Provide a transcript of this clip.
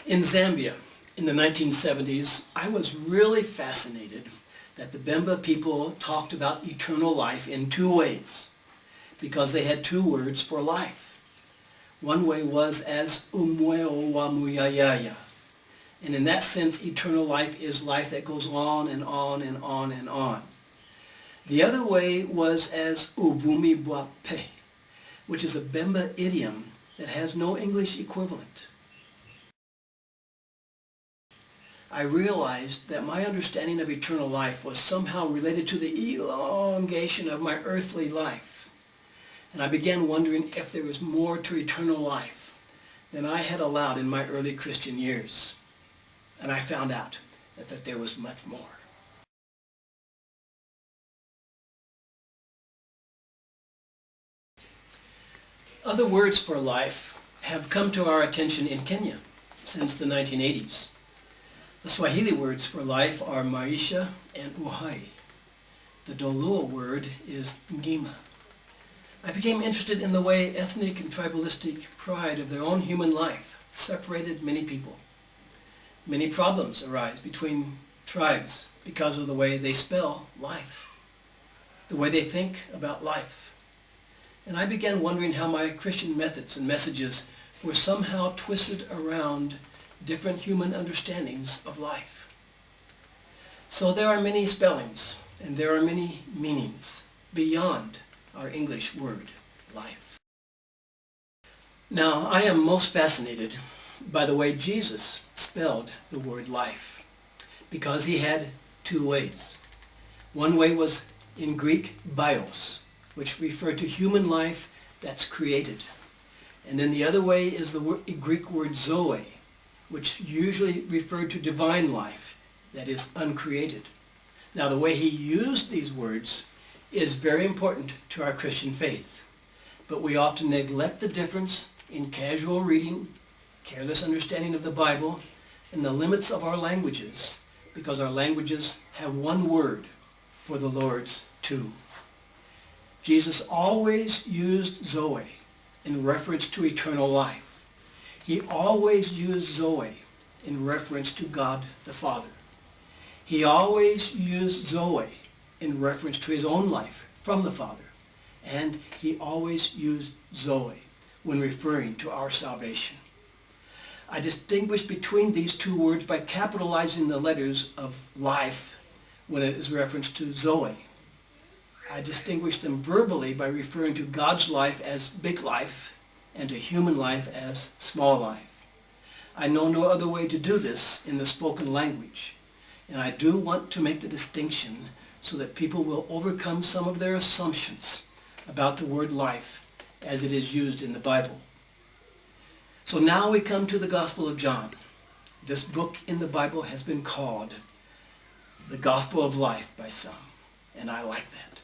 In Zambia, in the 1970s, I was really fascinated that the Bemba people talked about eternal life in two ways, because they had two words for life. One way was as umweo wa muyayaya, and in that sense, eternal life is life that goes on and on and on and on. The other way was as ubumi bwape, which is a Bemba idiom that has no English equivalent. I realized that my understanding of eternal life was somehow related to the elongation of my earthly life. And I began wondering if there was more to eternal life than I had allowed in my early Christian years. And I found out that there was much more. Other words for life have come to our attention in Kenya since the 1980s. The Swahili words for life are maisha and uhai. The Doluo word is ngima. I became interested in the way ethnic and tribalistic pride of their own human life separated many people. Many problems arise between tribes because of the way they spell life, the way they think about life. And I began wondering how my Christian methods and messages were somehow twisted around different human understandings of life. So there are many spellings and there are many meanings beyond our English word, life. Now, I am most fascinated by the way Jesus spelled the word life, because he had two ways. One way was in Greek, bios, which referred to human life that's created. And then the other way is the Greek word zoe, which usually referred to divine life that is uncreated. Now, the way he used these words is very important to our Christian faith, but we often neglect the difference in casual reading, careless understanding of the Bible, and the limits of our languages, because our languages have one word for the Lord's two. Jesus always used zoe in reference to eternal life. He always used zoe in reference to God the Father. He always used zoe in reference to his own life from the Father. And he always used zoe when referring to our salvation. I distinguish between these two words by capitalizing the letters of life when it is referenced to zoe. I distinguish them verbally by referring to God's life as big life and to human life as small life. I know no other way to do this in the spoken language, and I do want to make the distinction so that people will overcome some of their assumptions about the word life as it is used in the Bible. So now we come to the Gospel of John. This book in the Bible has been called the Gospel of Life by some, and I like that.